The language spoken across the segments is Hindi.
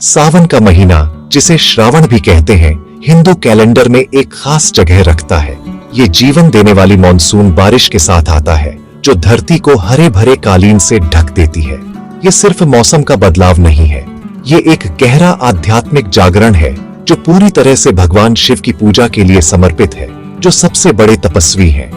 सावन का महीना, जिसे श्रावण भी कहते हैं, हिंदू कैलेंडर में एक खास जगह रखता है। ये जीवन देने वाली मॉनसून बारिश के साथ आता है, जो धरती को हरे भरे कालीन से ढक देती है। ये सिर्फ मौसम का बदलाव नहीं है, ये एक गहरा आध्यात्मिक जागरण है जो पूरी तरह से भगवान शिव की पूजा के लिए समर्पित है, जो सबसे बड़े तपस्वी हैं।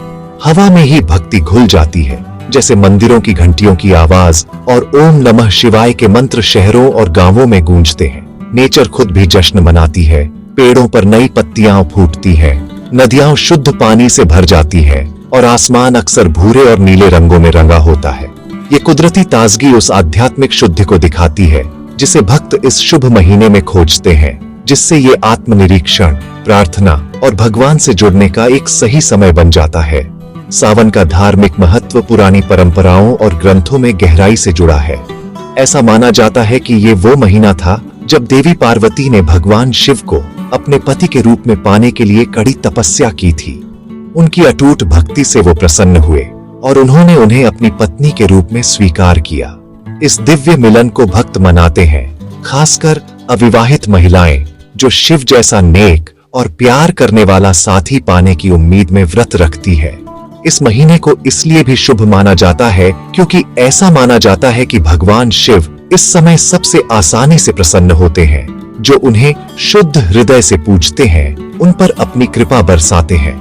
हवा में ही भक्ति घुल जाती है, जैसे मंदिरों की घंटियों की आवाज और ओम नमः शिवाय के मंत्र शहरों और गांवों में गूंजते हैं। नेचर खुद भी जश्न मनाती है, पेड़ों पर नई पत्तियां फूटती हैं, नदियां शुद्ध पानी से भर जाती है और आसमान अक्सर भूरे और नीले रंगों में रंगा होता है। ये कुदरती ताजगी उस आध्यात्मिक शुद्धि को दिखाती है जिसे भक्त इस शुभ महीने में खोजते हैं, जिससे ये आत्मनिरीक्षण, प्रार्थना और भगवान से जुड़ने का एक सही समय बन जाता है। सावन का धार्मिक महत्व पुरानी परंपराओं और ग्रंथों में गहराई से जुड़ा है। ऐसा माना जाता है कि ये वो महीना था जब देवी पार्वती ने भगवान शिव को अपने पति के रूप में पाने के लिए कड़ी तपस्या की थी। उनकी अटूट भक्ति से वो प्रसन्न हुए और उन्होंने उन्हें अपनी पत्नी के रूप में स्वीकार किया। इस दिव्य मिलन को भक्त मनाते हैं, खासकर अविवाहित महिलाएं जो शिव जैसा नेक और प्यार करने वाला साथी पाने की उम्मीद में व्रत रखती है। इस महीने को इसलिए भी शुभ माना जाता है क्योंकि ऐसा माना जाता है कि भगवान शिव इस समय सबसे आसानी से प्रसन्न होते हैं। जो उन्हें शुद्ध हृदय से पूजते हैं, उन पर अपनी कृपा बरसाते हैं।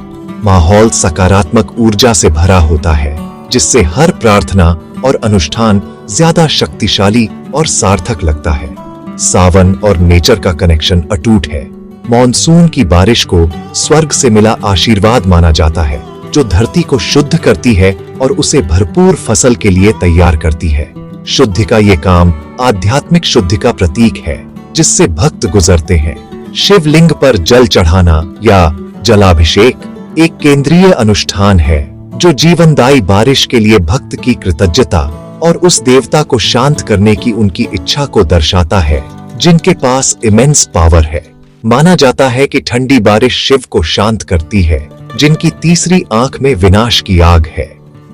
माहौल सकारात्मक ऊर्जा से भरा होता है, जिससे हर प्रार्थना और अनुष्ठान ज्यादा शक्तिशाली और सार्थक लगता है। सावन और नेचर का कनेक्शन अटूट है। मॉनसून की बारिश को स्वर्ग से मिला आशीर्वाद माना जाता है, जो धरती को शुद्ध करती है और उसे भरपूर फसल के लिए तैयार करती है। शुद्धि का ये काम आध्यात्मिक शुद्धि का प्रतीक है, जिससे भक्त गुजरते हैं। शिवलिंग पर जल चढ़ाना या जलाभिषेक एक केंद्रीय अनुष्ठान है, जो जीवनदायी बारिश के लिए भक्त की कृतज्ञता और उस देवता को शांत करने की उनकी इच्छा को दर्शाता है, जिनके पास इमेंस पावर है। माना जाता है कि ठंडी बारिश शिव को शांत करती है, जिनकी तीसरी आंख में विनाश की आग है।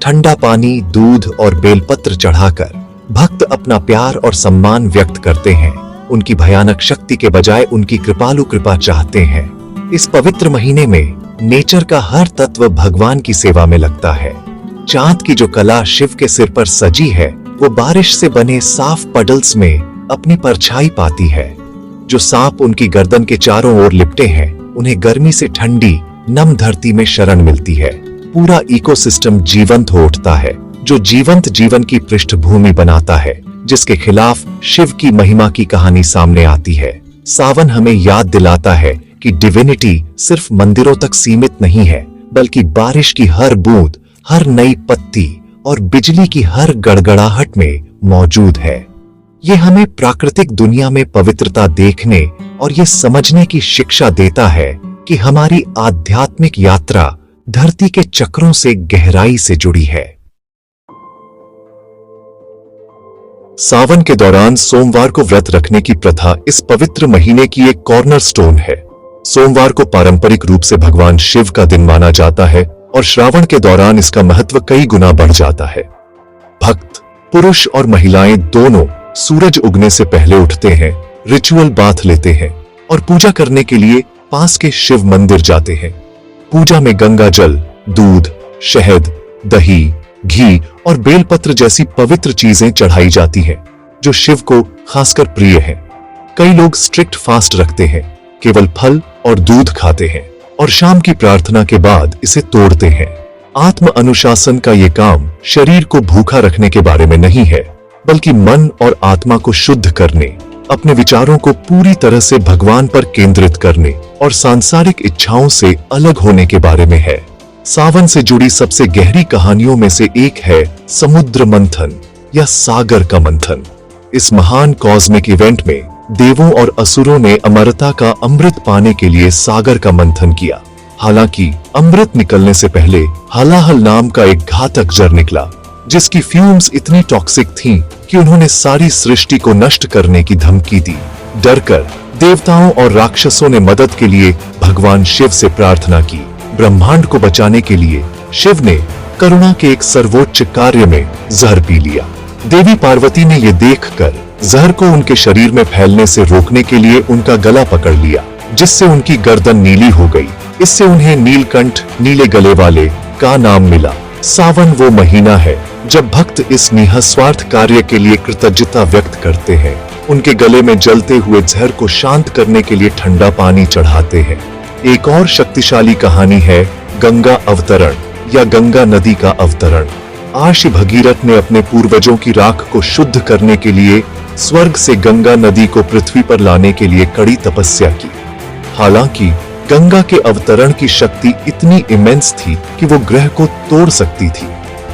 ठंडा पानी, दूध और बेलपत्र चढ़ाकर भक्त अपना प्यार और सम्मान व्यक्त करते हैं। उनकी भयानक शक्ति के बजाय उनकी कृपालु कृपा चाहते हैं। इस पवित्र महीने में नेचर का हर तत्व भगवान की सेवा में लगता है। चांद की जो कला शिव के सिर पर सजी है, वो बारिश से बने साफ पडल्स में अपनी परछाई पाती है। जो सांप उनकी गर्दन के चारों ओर लिपटे हैं, उन्हें गर्मी से ठंडी नम धरती में शरण मिलती है। पूरा इकोसिस्टम जीवंत हो उठता है, जो जीवंत जीवन की पृष्ठभूमि बनाता है, जिसके खिलाफ शिव की महिमा की कहानी सामने आती है। सावन हमें याद दिलाता है कि डिविनिटी सिर्फ मंदिरों तक सीमित नहीं है, बल्कि बारिश की हर बूंद, हर नई पत्ती और बिजली की हर गड़गड़ाहट में मौजूद है। ये हमें प्राकृतिक दुनिया में पवित्रता देखने और ये समझने की शिक्षा देता है कि हमारी आध्यात्मिक यात्रा धरती के चक्रों से गहराई से जुड़ी है। सावन के दौरान सोमवार को व्रत रखने की प्रथा इस पवित्र महीने की एक कॉर्नरस्टोन है। सोमवार को पारंपरिक रूप से भगवान शिव का दिन माना जाता है और श्रावण के दौरान इसका महत्व कई गुना बढ़ जाता है। भक्त पुरुष और महिलाएं दोनों सूरज उगने से पहले उठते हैं, रिचुअल बाथ लेते हैं और पूजा करने के लिए पास के शिव मंदिर जाते हैं। पूजा में गंगा जल, दूध, शहद, दही, घी और बेलपत्र जैसी पवित्र चीजें चढ़ाई जाती हैं, जो शिव को खासकर प्रिय हैं। कई लोग स्ट्रिक्ट फास्ट रखते हैं, केवल फल और दूध खाते हैं और शाम की प्रार्थना के बाद इसे तोड़ते हैं। आत्म अनुशासन का ये काम शरीर को भूखा रखने के बारे में नहीं है, बल्कि मन और आत्मा को शुद्ध करने, अपने विचारों को पूरी तरह से भगवान पर केंद्रित करने और सांसारिक इच्छाओं से अलग होने के बारे में है। सावन से जुड़ी सबसे गहरी कहानियों में से एक है समुद्र मंथन या सागर का मंथन। इस महान कॉस्मिक इवेंट में देवों और असुरों ने अमरता का अमृत पाने के लिए सागर का मंथन किया। हालांकि अमृत निकलने से पहले हलाहल नाम का एक घातक जर निकला, जिसकी फ्यूम्स इतनी टॉक्सिक थीं कि उन्होंने सारी सृष्टि को नष्ट करने की धमकी दी। डरकर देवताओं और राक्षसों ने मदद के लिए भगवान शिव से प्रार्थना की। ब्रह्मांड को बचाने के लिए शिव ने करुणा के एक सर्वोच्च कार्य में जहर पी लिया। देवी पार्वती ने यह देखकर जहर को उनके शरीर में फैलने से रोकने के लिए उनका गला पकड़ लिया, जिससे उनकी गर्दन नीली हो गई। इससे उन्हें नीलकंठ, नीले गले वाले का नाम मिला। सावन वो महीना है जब भक्त इस निस्वार्थ कार्य के लिए कृतज्ञता व्यक्त करते हैं। उनके गले में जलते हुए जहर को शांत करने के लिए ठंडा पानी चढ़ाते हैं। एक और शक्तिशाली कहानी है गंगा अवतरण या गंगा नदी का अवतरण। आर्षि भगीरथ ने अपने पूर्वजों की राख को शुद्ध करने के लिए स्वर्ग से गंगा नदी को पृथ्वी पर लाने के लिए कड़ी तपस्या की। हालांकि गंगा के अवतरण की शक्ति इतनी इमेंस थी कि वो ग्रह को तोड़ सकती थी।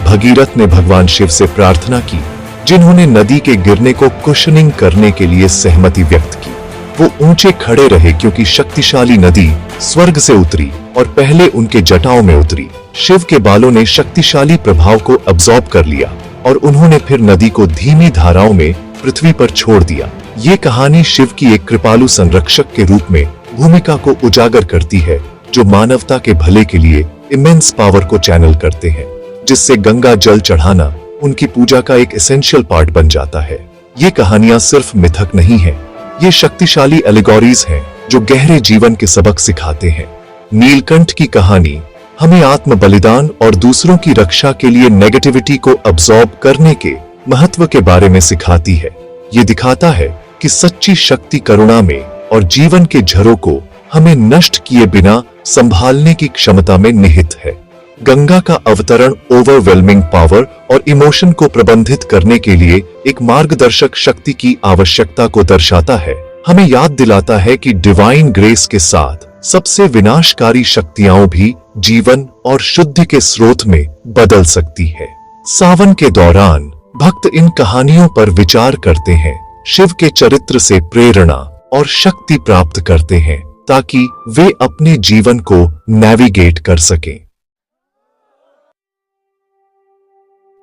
भगीरथ ने भगवान शिव से प्रार्थना की, जिन्होंने नदी के गिरने को कुशनिंग करने के लिए सहमति व्यक्त की। वो ऊंचे खड़े रहे क्योंकि शक्तिशाली नदी स्वर्ग से उतरी और पहले उनके जटाओं में उतरी। शिव के बालों ने शक्तिशाली प्रभाव को अब्सॉर्ब कर लिया और उन्होंने फिर नदी को धीमी धाराओं में पृथ्वी पर छोड़ दिया। ये कहानी शिव की एक कृपालु संरक्षक के रूप में भूमिका को उजागर करती है, जो मानवता के भले के लिए इमेंस पावर को चैनल करते हैं, जिससे गंगा जल चढ़ाना उनकी पूजा का एक एसेंशियल पार्ट बन जाता है। ये कहानियां सिर्फ मिथक नहीं है, ये शक्तिशाली एलिगोरीज हैं जो गहरे जीवन के सबक सिखाते हैं। नीलकंठ की कहानी हमें आत्म बलिदान और दूसरों की रक्षा के लिए नेगेटिविटी को अब्सॉर्ब करने के महत्व के बारे में सिखाती है। ये दिखाता है कि सच्ची शक्ति करुणा में और जीवन के झरों को हमें नष्ट किए बिना संभालने की क्षमता में निहित है। गंगा का अवतरण ओवरवेलमिंग पावर और इमोशन को प्रबंधित करने के लिए एक मार्गदर्शक शक्ति की आवश्यकता को दर्शाता है। हमें याद दिलाता है कि डिवाइन ग्रेस के साथ सबसे विनाशकारी शक्तियां भी जीवन और शुद्धि के स्रोत में बदल सकती है। सावन के दौरान भक्त इन कहानियों पर विचार करते हैं, शिव के चरित्र से प्रेरणा और शक्ति प्राप्त करते हैं, ताकि वे अपने जीवन को नेविगेट कर सकें।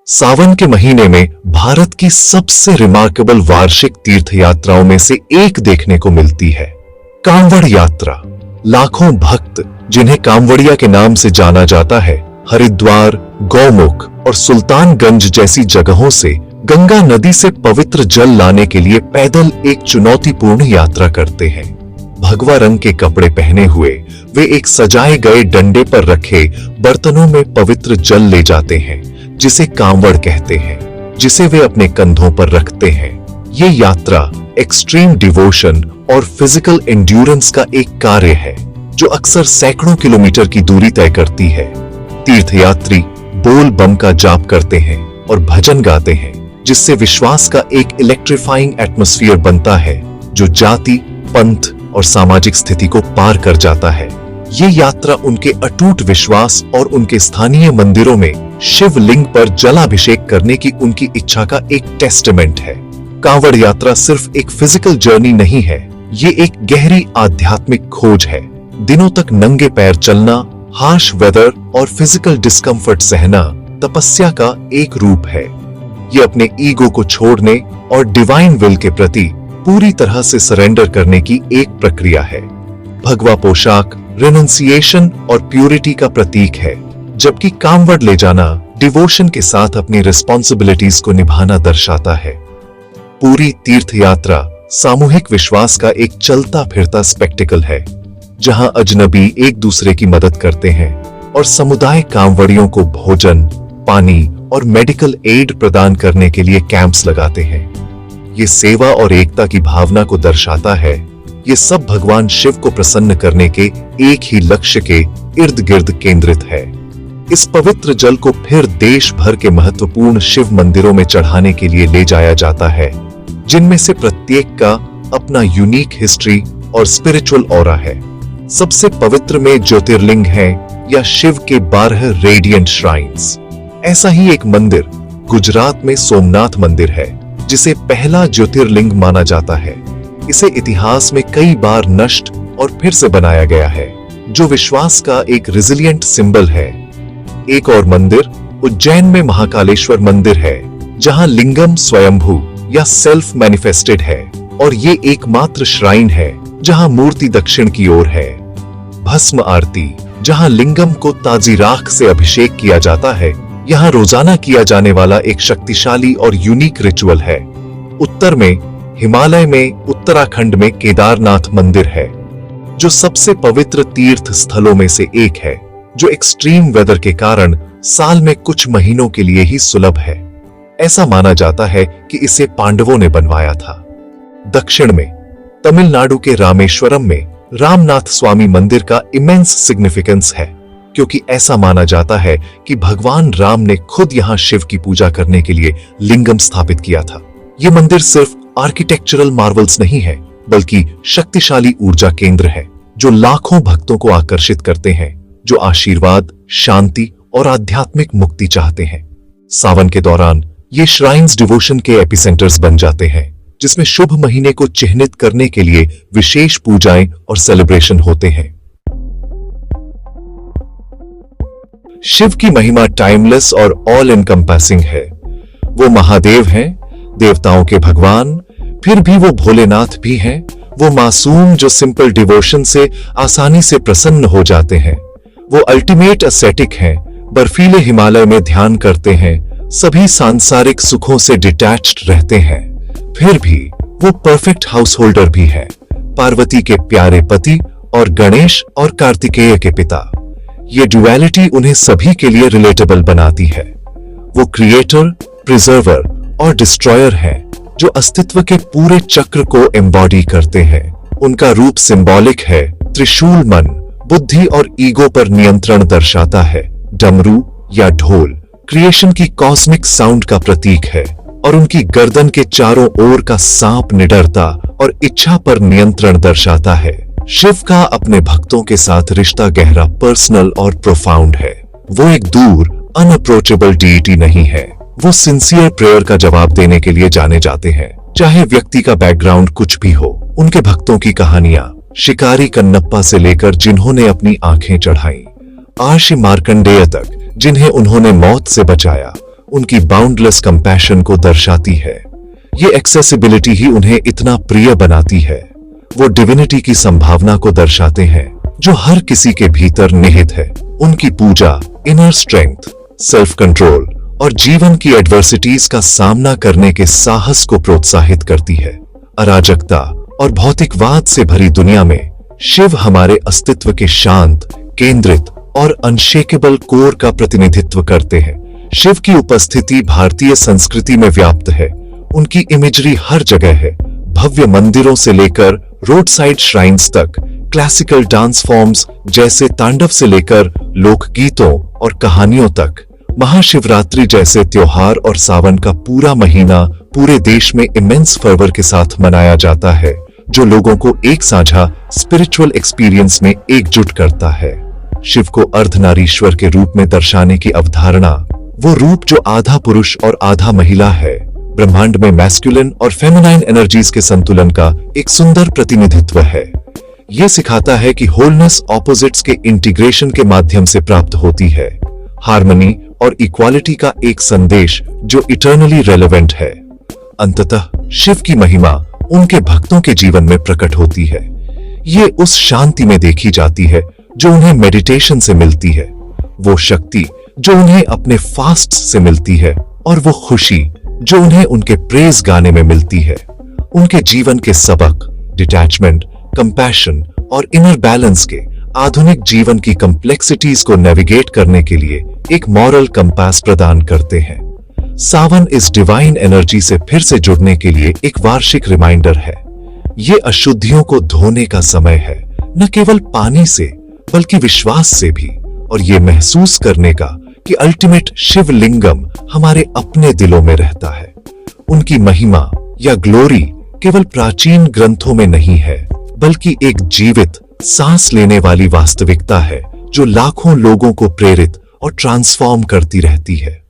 सावन के महीने में भारत की सबसे रिमार्केबल वार्षिक तीर्थ यात्राओं में से एक देखने को मिलती है, कांवड़ यात्रा। लाखों भक्त, जिन्हें कांवड़िया के नाम से जाना जाता है, हरिद्वार, गौमुख और सुल्तानगंज जैसी जगहों से गंगा नदी से पवित्र जल लाने के लिए पैदल एक चुनौतीपूर्ण यात्रा करते हैं। भगवा रंग के कपड़े पहने हुए वे एक सजाए गए डंडे पर रखे बर्तनों में पवित्र जल ले जाते हैं, जिसे कांवड़ कहते हैं, जिसे वे अपने कंधों पर रखते हैं। ये यात्रा एक्सट्रीम डिवोशन और फिजिकल एंड्योरेंस का एक कार्य है, जो अक्सर सैकड़ों किलोमीटर की दूरी तय करती है। तीर्थयात्री बोल बम का जाप करते हैं और भजन गाते हैं, जिससे विश्वास का एक इलेक्ट्रीफाइंग एटमॉस्फेयर बनता है, जो जाति, पंथ और सामाजिक स्थिति को पार कर जाता है। ये यात्रा उनके अटूट विश्वास और उनके स्थानीय मंदिरों में शिवलिंग पर जलाभिषेक करने की उनकी इच्छा का एक टेस्टामेंट है। कांवड़ यात्रा सिर्फ एक फिजिकल जर्नी नहीं है, ये एक गहरी आध्यात्मिक खोज है। दिनों तक नंगे पैर चलना, हार्श वेदर और फिजिकल डिस्कम्फर्ट सहना तपस्या का एक रूप है। ये अपने ईगो को छोड़ने और डिवाइन विल के प्रति पूरी तरह से सरेंडर करने की एक प्रक्रिया है। भगवा पोशाक रिनंसिएशन और प्यूरिटी का प्रतीक है, जबकि कांवड़ ले जाना डिवोशन के साथ अपनी रिस्पॉन्सिबिलिटीज को निभाना दर्शाता है। पूरी तीर्थ यात्रा सामूहिक विश्वास का एक चलता फिरता स्पेक्टिकल है, जहां अजनबी एक दूसरे की मदद करते हैं और समुदाय कांवड़ियों को भोजन, पानी और मेडिकल एड प्रदान करने के लिए कैंप्स लगाते हैं। ये सेवा और एकता की भावना को दर्शाता है। ये सब भगवान शिव को प्रसन्न करने के एक ही लक्ष्य के इर्द गिर्द केंद्रित है। इस पवित्र जल को फिर देश भर के महत्वपूर्ण शिव मंदिरों में चढ़ाने के लिए ले जाया जाता है, जिनमें से प्रत्येक का अपना यूनिक हिस्ट्री और स्पिरिचुअल ऑरा है। सबसे पवित्र में ज्योतिर्लिंग है या शिव के 12 रेडिएंट श्राइन्स। ऐसा ही एक मंदिर गुजरात में सोमनाथ मंदिर है, जिसे पहला ज्योतिर्लिंग माना जाता है। इसे इतिहास में कई बार नष्ट और फिर से बनाया गया है, जो विश्वास का एक रेजिलिएंट सिंबल है। एक और मंदिर उज्जैन में महाकालेश्वर मंदिर है, जहां लिंगम स्वयंभू या सेल्फ मैनिफेस्टेड है, और ये एकमात्र श्राइन है जहां मूर्ति दक्षिण की ओर है। भस्म आरती, जहां लिंगम को ताजी राख से अभिषेक किया जाता है, यहाँ रोजाना किया जाने वाला एक शक्तिशाली और यूनिक रिचुअल है। उत्तर में हिमालय में उत्तराखंड में केदारनाथ मंदिर है, जो सबसे पवित्र तीर्थ स्थलों में से एक है, जो एक्सट्रीम वेदर के कारण साल में कुछ महीनों के लिए ही सुलभ है। ऐसा माना जाता है कि इसे पांडवों ने बनवाया था। दक्षिण में तमिलनाडु के रामेश्वरम में रामनाथ स्वामी मंदिर का इमेंस सिग्निफिकेंस है, क्योंकि ऐसा माना जाता है कि भगवान राम ने खुद यहां शिव की पूजा करने के लिए लिंगम स्थापित किया था। यह मंदिर सिर्फ आर्किटेक्चरल मार्वल्स नहीं है, बल्कि शक्तिशाली ऊर्जा केंद्र है, जो लाखों भक्तों को आकर्षित करते हैं, जो आशीर्वाद, शांति और आध्यात्मिक मुक्ति चाहते हैं। सावन के दौरान ये श्राइन्स डिवोशन के एपिसेंटर्स बन जाते हैं, जिसमें शुभ महीने को चिह्नित करने के लिए विशेष पूजाएं और सेलिब्रेशन होते हैं। शिव की महिमा टाइमलेस और ऑल एनकम्पासिंग है। वो महादेव हैं, देवताओं के भगवान, फिर भी वो भोलेनाथ भी हैं। वो मासूम जो सिंपल डिवोशन से आसानी से प्रसन्न हो जाते हैं। वो अल्टीमेट एस्थेटिक हैं, बर्फीले हिमालय में ध्यान करते हैं, सभी सांसारिक सुखों से डिटैच्ड रहते हैं। फिर भी वो परफेक्ट हाउस होल्डर भी है, पार्वती के प्यारे पति और गणेश और कार्तिकेय के पिता। ये ड्युअलिटी उन्हें सभी के लिए रिलेटेबल बनाती है। वो क्रिएटर, प्रिजर्वर और डिस्ट्रॉयर हैं, जो अस्तित्व के पूरे चक्र को एम्बॉडी करते हैं। उनका रूप सिंबॉलिक है, त्रिशूल मन, बुद्धि और ईगो पर नियंत्रण दर्शाता है। डमरू या ढोल क्रिएशन की कॉस्मिक साउंड का प्रतीक है, और उनकी गर्दन के चारों ओर का सांप निडरता और इच्छा पर नियंत्रण दर्शाता है। शिव का अपने भक्तों के साथ रिश्ता गहरा, पर्सनल और प्रोफाउंड है। वो एक दूर, अनअप्रोचेबल डीटी नहीं है। वो सिंसियर प्रेयर का जवाब देने के लिए जाने जाते हैं, चाहे व्यक्ति का बैकग्राउंड कुछ भी हो। उनके भक्तों की कहानियां शिकारी कन्नप्पा से लेकर जिन्होंने अपनी आंखें चढ़ाई, आर्षि मार्कंडेय तक जिन्हें उन्होंने मौत से बचाया, उनकी बाउंडलेस कंपैशन को दर्शाती है। ये एक्सेसिबिलिटी ही उन्हें इतना प्रिय बनाती है। वो डिविनिटी की संभावना को दर्शाते हैं, जो हर किसी के भीतर निहित है। उनकी पूजा इनर स्ट्रेंथ, सेल्फ कंट्रोल और जीवन की एडवर्सिटीज का सामना करने के साहस को प्रोत्साहित करती है। अराजकता और भौतिकवाद से भरी दुनिया में शिव हमारे अस्तित्व के शांत, केंद्रित और अनशेकेबल कोर का प्रतिनिधित्व करते हैं। शिव की उपस्थिति भारतीय संस्कृति में व्याप्त है। उनकी इमेजरी हर जगह है, भव्य मंदिरों से लेकर रोड साइड श्राइन्स तक, क्लासिकल डांस फॉर्म्स जैसे तांडव से लेकर लोकगीतों और कहानियों तक। महाशिवरात्रि जैसे त्योहार और सावन का पूरा महीना पूरे देश में इमेंस फर्वर के साथ मनाया जाता है, जो लोगों को एक साझा स्पिरिचुअल एक्सपीरियंस में एकजुट करता है। शिव को अर्धनारीश्वर के रूप में दर्शाने की अवधारणा, वो रूप जो आधा पुरुष और आधा महिला है, ब्रह्मांड में मैस्कुलिन और फेमिनाइन एनर्जीज के संतुलन का एक सुंदर प्रतिनिधित्व है। ये सिखाता है कि होलनेस ऑपोजिट्स के इंटीग्रेशन के माध्यम से प्राप्त होती है, हार्मनी और इक्वालिटी का एक संदेश जो इटर्नली रेलेवेंट है। अंततः शिव की महिमा उनके भक्तों के जीवन में प्रकट होती है। ये उस शांति में देखी जाती है जो उन्हें मेडिटेशन से मिलती है, वो शक्ति जो उन्हें अपने फास्ट से मिलती है, और वो खुशी जो उन्हें उनके प्रेज गाने में मिलती है। उनके जीवन के सबक डिटैचमेंट, कंपैशन और इनर बैलेंस के आधुनिक जीवन की कॉम्प्लेक्सिटीज को नेविगेट करने के लिए एक मॉरल कंपास प्रदान करते हैं। सावन इस डिवाइन एनर्जी से फिर से जुड़ने के लिए एक वार्षिक रिमाइंडर है। ये अशुद्धियों को धोने का समय है, न केवल पानी से बल्कि विश्वास से भी, और ये महसूस करने का कि अल्टीमेट शिवलिंगम हमारे अपने दिलों में रहता है। उनकी महिमा या ग्लोरी केवल प्राचीन ग्रंथों में नहीं है, बल्कि एक जीवित, सांस लेने वाली वास्तविकता है जो लाखों लोगों को प्रेरित और ट्रांसफॉर्म करती रहती है।